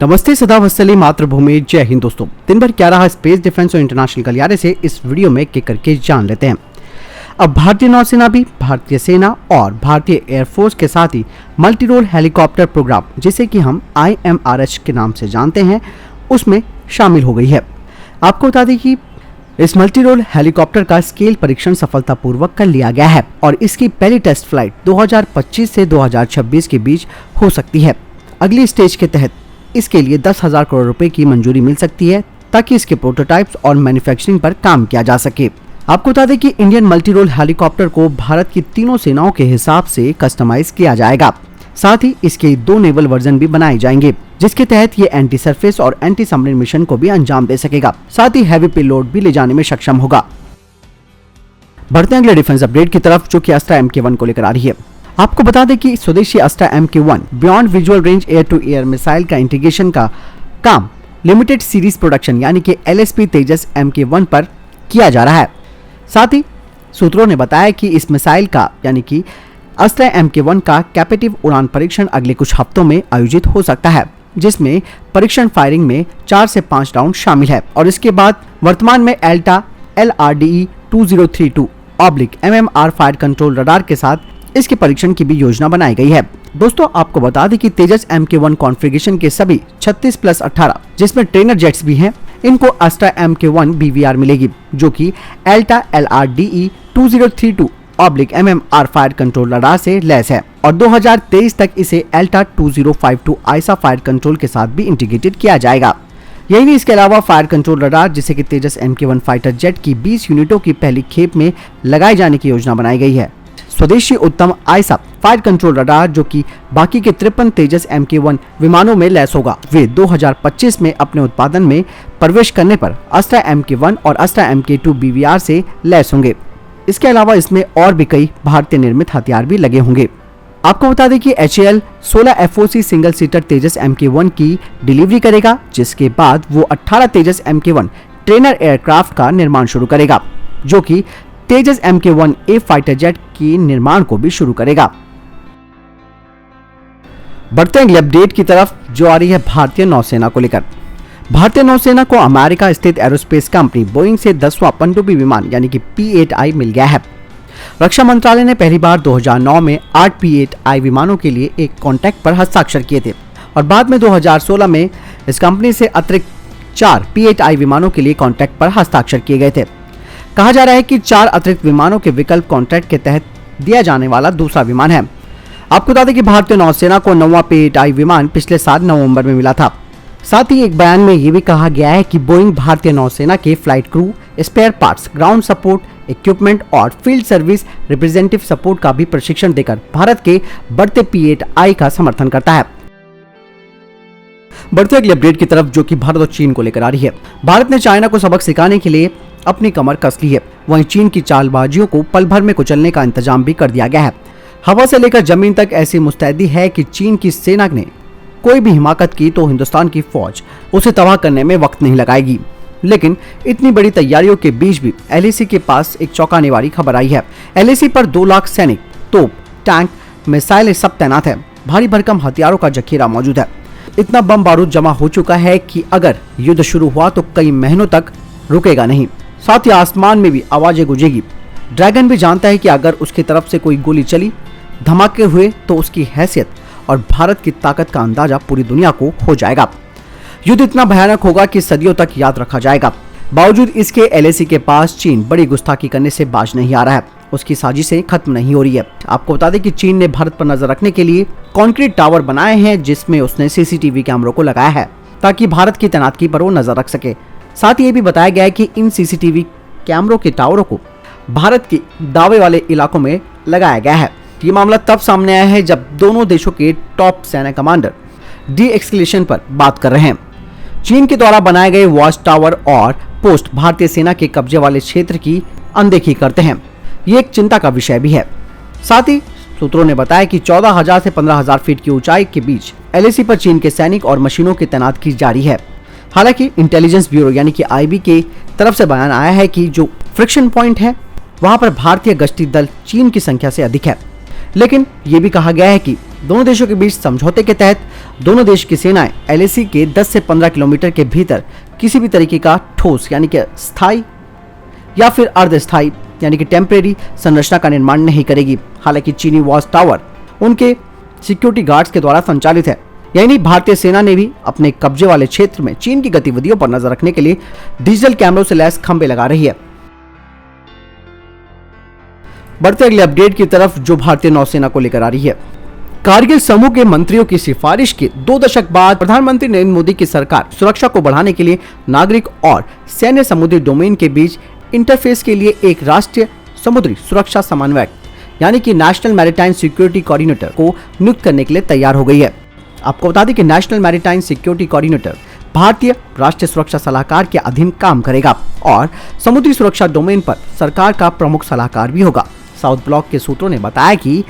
नमस्ते, सदा वत्सली मातृभूमि, जय हिंद। दोस्तों, दिन भर क्या रहा स्पेस डिफेंस और इंटरनेशनल गलियारे से इस वीडियो में एक करके जान लेते हैं। अब भारतीय नौसेना भी भारतीय सेना और भारतीय एयरफोर्स के साथ ही मल्टी रोल हेलीकॉप्टर प्रोग्राम, जिसे कि हम IMRH के नाम से जानते हैं, उसमें शामिल हो गई है। आपको बता दें कि इस मल्टी रोल हेलीकॉप्टर का स्केल परीक्षण सफलतापूर्वक कर लिया गया है और इसकी पहली टेस्ट फ्लाइट 2025 से 2026 के बीच हो सकती है। अगली स्टेज के तहत इसके लिए 10,000 करोड़ रुपए की मंजूरी मिल सकती है ताकि इसके प्रोटोटाइप्स और मैन्युफैक्चरिंग पर काम किया जा सके। आपको बता दें कि इंडियन मल्टी रोल हेलीकॉप्टर को भारत की तीनों सेनाओं के हिसाब से कस्टमाइज किया जाएगा। साथ ही इसके 2 नेवल वर्जन भी बनाए जाएंगे, जिसके तहत ये एंटी सरफेस और एंटी सबमरीन मिशन को भी अंजाम दे सकेगा। साथ ही हैवी पेलोड भी ले जाने में सक्षम होगा। बढ़ते हैं अगले डिफेंस अपडेट की तरफ, जो कि अस्त्रा MK1 को लेकर आ रही है। आपको बता दें कि स्वदेशी Astra MK1 beyond visual range air to air missile का इंटीग्रेशन का काम लिमिटेड सीरीज प्रोडक्शन यानी कि LSP तेजस MK1 पर किया जा रहा है। साथ ही सूत्रों ने बताया कि इस मिसाइल का यानी कि अस्त्रा MK1 का कैपेटिव उड़ान परीक्षण अगले कुछ हफ्तों में आयोजित हो सकता है, जिसमें परीक्षण फायरिंग में 4 से 5 राउंड शामिल है और इसके बाद वर्तमान में Elta LRDE 2032/MMR fire control radar के साथ इसके परीक्षण की भी योजना बनाई गई है। दोस्तों, आपको बता दें कि तेजस MK1 कॉन्फ़िगरेशन के सभी 36+18 जिसमें ट्रेनर जेट्स भी हैं, इनको अस्त्रा MK1 BVR मिलेगी, जो कि Elta LRDE 2032/MMR fire control radar से लैस है और 2023 तक इसे एल्टा 2052 आइसा फायर कंट्रोल के साथ भी इंटीग्रेटेड किया जाएगा। यही नहीं, इसके अलावा फायर कंट्रोल रडार जिसे कि तेजस MK1 फाइटर जेट की 20 यूनिटों की पहली खेप में लगाए जाने की योजना बनाई गई है। स्वदेशी उत्तम आइसा फायर कंट्रोल रडार, जो कि बाकी के 53 तेजस MK1 विमानों में लैस होगा, वे 2025 में अपने उत्पादन में प्रवेश करने पर अस्त्रा MK1 और अस्त्रा MK2 BVR से लैस होंगे। इसके अलावा इसमें और भी कई भारतीय निर्मित हथियार भी लगे होंगे। आपको बता दें कि HAL 16 FOC सिंगल सीटर तेजस MK1 की डिलीवरी करेगा, जिसके बाद वो 18 तेजस MK1 ट्रेनर एयरक्राफ्ट का निर्माण शुरू करेगा, जो कि तेजस MK1A फाइटर जेट की निर्माण को भी शुरू करेगा। बढ़ते हैं अगले अपडेट की तरफ, जो आ रही है भारतीय नौसेना को लेकर। भारतीय नौसेना को अमेरिका स्थित एरोस्पेस कंपनी बोइंग से 10वां पनडुब्बी विमान यानी कि P-8I मिल गया है। रक्षा मंत्रालय ने पहली बार 2009 में 8 P-8I विमानों के लिए एक कॉन्ट्रैक्ट पर हस्ताक्षर किए थे और बाद में 2016 में इस कंपनी से अतिरिक्त 4 P-8I विमानों के लिए कॉन्ट्रैक्ट पर हस्ताक्षर किए गए थे। कहा जा रहा है कि 4 अतिरिक्त विमानों के विकल्प कॉन्ट्रैक्ट के तहत दिया जाने वाला दूसरा विमान है। आपको बता दें कि भारतीय नौसेना को 9वां P-8I विमान पिछले साल नवंबर में मिला था। साथ ही एक बयान में ये भी कहा गया है कि बोइंग भारतीय नौसेना के flight crew, spare parts, ground support, equipment और फील्ड सर्विस रिप्रेजेंटेटिव सपोर्ट का भी प्रशिक्षण देकर भारत के बढ़ते P-8I का समर्थन करता है। बढ़ते अगले अपडेट की तरफ, जो कि भारत और चीन को लेकर आ रही है। भारत ने चाइना को सबक सिखाने के लिए अपनी कमर कस ली है। वहीं चीन की चालबाजियों को पल भर में कुचलने का इंतजाम भी कर दिया गया है। हवा से लेकर जमीन तक ऐसी मुस्तैदी है कि चीन की सेना ने कोई भी हिमाकत की तो हिंदुस्तान की फौज उसे तबाह करने में वक्त नहीं लगाएगी। लेकिन इतनी बड़ी तैयारियों के बीच भी LAC के पास एक चौंकाने वाली खबर आई है। LAC पर 2 लाख सैनिक, तोप, टैंक, मिसाइलें सब तैनात है। भारी भरकम हथियारों का जखीरा मौजूद है। इतना बम बारूद जमा हो चुका है कि अगर युद्ध शुरू हुआ तो कई महीनों तक रुकेगा नहीं। साथ ही आसमान में भी आवाजें गूंजेगी। ड्रैगन भी जानता है कि अगर उसकी तरफ से कोई गोली चली, धमाके हुए तो उसकी हैसियत और भारत की ताकत का अंदाजा पूरी दुनिया को हो जाएगा। युद्ध इतना भयानक होगा कि सदियों तक याद रखा जाएगा। बावजूद इसके LAC के पास चीन बड़ी गुस्ताखी करने से बाज नहीं आ रहा है। उसकी साजिशें खत्म नहीं हो रही है। आपको बता दें कि चीन ने भारत पर नजर रखने के लिए कंक्रीट टावर बनाए हैं, जिसमें उसने CCTV कैमरों को लगाया है ताकि भारत की तैनाती पर वो नजर रख सके। साथ ही ये भी बताया गया है कि इन CCTV कैमरों के टावरों को भारत के दावे वाले इलाकों में लगाया गया है। ये मामला तब सामने आया है जब दोनों देशों के टॉप सेना कमांडर डी-एस्केलेशन पर बात कर रहे हैं। चीन के द्वारा बनाए गए वॉच टावर और पोस्ट भारतीय सेना के कब्जे वाले क्षेत्र की अनदेखी करते हैं। ये एक चिंता का विषय भी है। साथ ही सूत्रों ने बताया कि 14,000 से 15,000 फीट की ऊंचाई के बीच LAC पर चीन के सैनिक और मशीनों की तैनाती जारी है। हालांकि इंटेलिजेंस ब्यूरो यानी कि IB के तरफ से बयान आया है कि जो फ्रिक्शन पॉइंट है वहां पर भारतीय गश्ती दल चीन की संख्या से अधिक है। लेकिन ये भी कहा गया है कि दोनों देशों के बीच समझौते के तहत दोनों देश की सेनाएं LAC के 10 से 15 किलोमीटर के भीतर किसी भी तरीके का ठोस यानी कि स्थायी या फिर अर्धस्थायी यानी कि टेम्परेरी संरचना का निर्माण नहीं करेगी। हालांकि चीनी वॉच टावर उनके सिक्योरिटी गार्ड्स के द्वारा संचालित है। यानी भारतीय सेना ने भी अपने कब्जे वाले क्षेत्र में चीन की गतिविधियों पर नजर रखने के लिए डिजिटल कैमरों से लैस खंबे लगा रही है। बढ़ते अगले अपडेट की तरफ जो भारतीय नौसेना को लेकर आ रही है। कारगिल समूह के मंत्रियों की सिफारिश के 2 दशक बाद प्रधानमंत्री नरेंद्र मोदी की सरकार सुरक्षा को बढ़ाने के लिए नागरिक और सैन्य समुद्री डोमेन के बीच इंटरफेस के लिए एक राष्ट्रीय समुद्री सुरक्षा समन्वयक यानी कि नेशनल मैरीटाइम सिक्योरिटी कोऑर्डिनेटर को नियुक्त करने के लिए तैयार हो गई है। आपको बता दें कि नेशनल मैरीटाइम सिक्योरिटी कोऑर्डिनेटर भारतीय राष्ट्रीय सुरक्षा सलाहकार के अधीन काम करेगा और समुद्री सुरक्षा डोमेन पर सरकार का प्रमुख सलाहकार भी होगा। साउथ ब्लॉक के सूत्रों ने बताया कि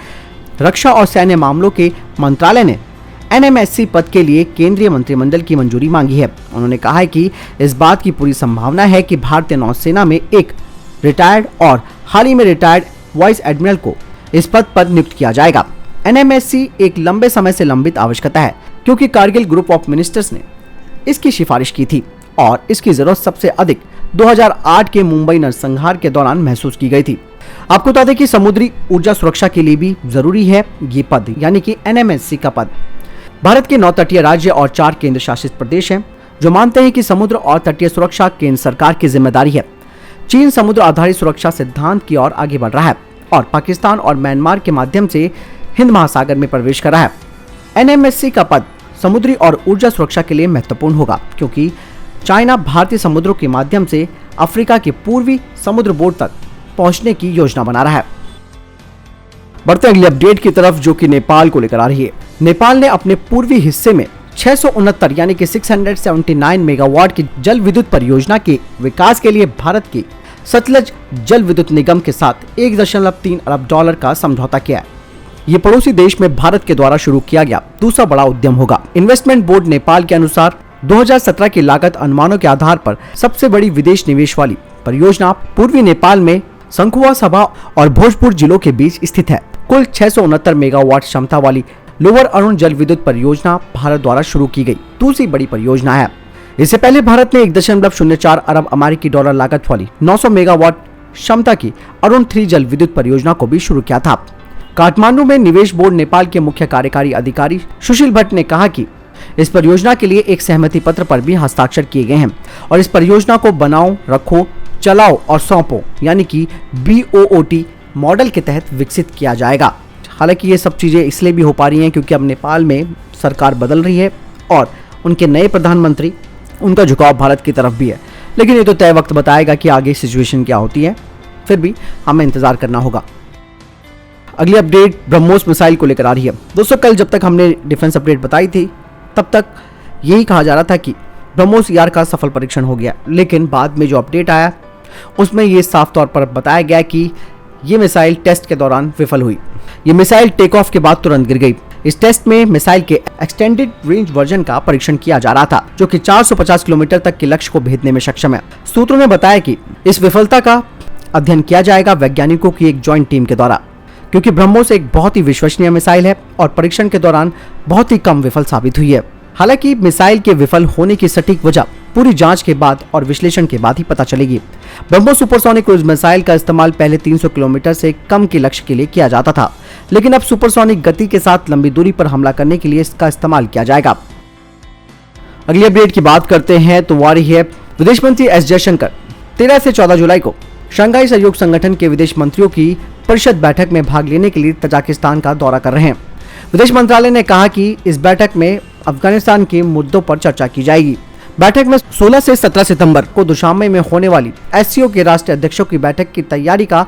रक्षा और सैन्य मामलों के मंत्रालय ने NMSC पद के लिए केंद्रीय मंत्रिमंडल की मंजूरी मांगी है। उन्होंने कहा है कि इस बात की पूरी संभावना है कि भारतीय नौसेना में एक रिटायर्ड और हाल ही में रिटायर्ड वाइस एडमिरल को इस पद पर नियुक्त किया जाएगा। NMSC एक लंबे समय से लंबित आवश्यकता है क्योंकि कारगिल ग्रुप ऑफ मिनिस्टर्स ने इसकी सिफारिश की थी और इसकी जरूरत सबसे अधिक 2008 के मुंबई नरसंहार के दौरान महसूस की गई थी। आपको बता दें कि समुद्री ऊर्जा सुरक्षा के लिए भी जरूरी है ये पद यानी कि NMSC का पद। भारत के 9 तटीय राज्य और 4 केंद्र शासित प्रदेश हैं जो मानते हैं कि समुद्र और तटीय सुरक्षा केंद्र सरकार की जिम्मेदारी है। चीन समुद्र आधारित सुरक्षा सिद्धांत की ओर आगे बढ़ रहा है और पाकिस्तान और म्यांमार के माध्यम से हिंद महासागर में प्रवेश कर रहा है। NMSC का पद समुद्री और ऊर्जा सुरक्षा के लिए महत्वपूर्ण होगा क्योंकि चाइना भारतीय समुद्रों के माध्यम से अफ्रीका के पूर्वी समुद्र बोर्ड तक पहुंचने की योजना बना रहा है। बढ़ते अगले अपडेट की तरफ जो कि नेपाल को लेकर आ रही है। नेपाल ने अपने पूर्वी हिस्से में 669 यानी कि 679 मेगावाट की जल विद्युत परियोजना के विकास के लिए भारत के सतलज जल विद्युत निगम के साथ 1.3 अरब डॉलर का समझौता किया है। ये पड़ोसी देश में भारत के द्वारा शुरू किया गया दूसरा बड़ा उद्यम होगा। इन्वेस्टमेंट बोर्ड नेपाल के अनुसार 2017 की लागत अनुमानों के आधार पर सबसे बड़ी विदेश निवेश वाली परियोजना पूर्वी नेपाल में शंखुवा सभा और भोजपुर जिलों के बीच स्थित है। कुल 669 मेगावाट क्षमता वाली लोअर अरुण जल विद्युत परियोजना भारत द्वारा शुरू की गई दूसरी बड़ी परियोजना है। इससे पहले भारत ने 1.04 अरब अमेरिकी डॉलर लागत वाली 900 मेगावाट क्षमता की अरुण 3 जल विद्युत परियोजना को भी शुरू किया था। काठमांडू में निवेश बोर्ड नेपाल के मुख्य कार्यकारी अधिकारी सुशील भट्ट ने कहा कि इस परियोजना के लिए एक सहमति पत्र पर भी हस्ताक्षर किए गए हैं और इस परियोजना को बनाओ, रखो, चलाओ और सौंपो यानी कि BOOT मॉडल के तहत विकसित किया जाएगा। हालांकि ये सब चीजें इसलिए भी हो पा रही हैं क्योंकि अब नेपाल में सरकार बदल रही है और उनके नए प्रधानमंत्री उनका झुकाव भारत की तरफ भी है। लेकिन ये तो तय वक्त बताएगा कि आगे सिचुएशन क्या होती है, फिर भी हमें इंतजार करना होगा। अगली अपडेट ब्रह्मोस मिसाइल को लेकर आ रही है। दोस्तों कल जब तक हमने डिफेंस अपडेट बताई थी तब तक यही कहा जा रहा था कि ब्रह्मोस यार का सफल परीक्षण हो गया, लेकिन बाद में जो अपडेट आया उसमें ये साफ तौर पर बताया गया कि ये मिसाइल टेस्ट के दौरान विफल हुई। ये मिसाइल टेक ऑफ के बाद तुरंत गिर गई। इस टेस्ट में मिसाइल के एक्सटेंडेड रेंज वर्जन का परीक्षण किया जा रहा था जो कि 450 किलोमीटर तक के लक्ष्य को भेदने में सक्षम है। सूत्रों ने बताया कि इस विफलता का अध्ययन किया जाएगा वैज्ञानिकों की एक ज्वाइंट टीम के द्वारा, क्योंकि ब्रह्मोस एक बहुत ही विश्वसनीय मिसाइल है और परीक्षण के दौरान बहुत ही कम विफल साबित हुई है। हालांकि मिसाइल के विफल होने की सटीक वजह पूरी जांच के बाद और विश्लेषण के बाद ही पता चलेगी। ब्रह्मोस सुपरसोनिक क्रूज मिसाइल का इस्तेमाल पहले 300 किलोमीटर से कम के लक्ष्य के लिए किया जाता था, लेकिन अब सुपरसोनिक गति के साथ लंबी दूरी पर हमला करने के लिए इसका इस्तेमाल किया जाएगा। अगली अपडेट की बात करते हैं तो आ रही है विदेश मंत्री एस जयशंकर 13 से 14 जुलाई को शंघाई सहयोग संगठन के विदेश मंत्रियों की परिषद बैठक में भाग लेने के लिए तजाकिस्तान का दौरा कर रहे हैं। विदेश मंत्रालय ने कहा कि इस बैठक में अफगानिस्तान के मुद्दों पर चर्चा की जाएगी। बैठक में 16 से 17 सितंबर को दुशांबे में होने वाली SCO के राष्ट्रीय अध्यक्षों की बैठक की तैयारी का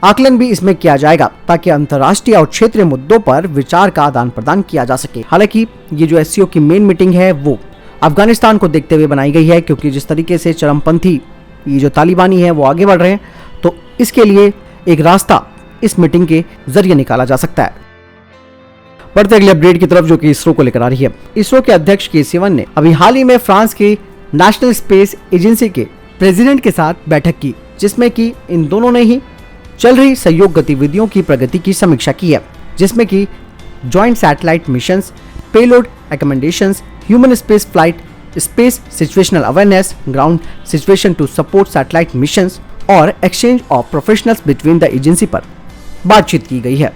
आकलन भी इसमें किया जाएगा ताकि अंतर्राष्ट्रीय और क्षेत्रीय मुद्दों पर विचार का आदान प्रदान किया जा सके। हालांकि ये जो SCO की मेन मीटिंग है वो अफगानिस्तान को देखते हुए बनाई गई है, क्योंकि जिस तरीके से चरमपंथी ये जो तालिबानी है वो आगे बढ़ रहे हैं, तो इसके लिए एक रास्ता इस मीटिंग के जरिए निकाला जा सकता है। बढ़ते अगले अपडेट की तरफ जो कि इसरो को लेकर आ रही है। इसरो के अध्यक्ष के सिवन ने अभी हाल ही में फ्रांस के नेशनल स्पेस एजेंसी के प्रेसिडेंट के साथ बैठक की, जिसमें कि इन दोनों ने ही चल रही सहयोग गतिविधियों की प्रगति की समीक्षा की है, जिसमें कि joint satellite missions, payload accommodations, human space flight, space situational awareness, ground situation to support satellite missions और exchange of professionals between the agency पर बातचीत की गई है।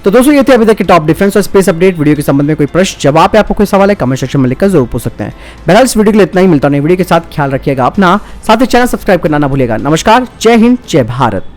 तो दोस्तों ये थे अभी तक के टॉप डिफेंस और स्पेस अपडेट। वीडियो के संबंध में कोई प्रश्न जवाब या आपको कोई सवाल है कमेंट सेक्शन में लिखकर जरूर पूछ सकते हैं। बहरहाल इस वीडियो के लिए इतना ही, मिलता है नई वीडियो के साथ। ख्याल रखिएगा अपना, साथ ही चैनल सब्सक्राइब करना ना भूलिएगा। नमस्कार, जय हिंद, जय भारत।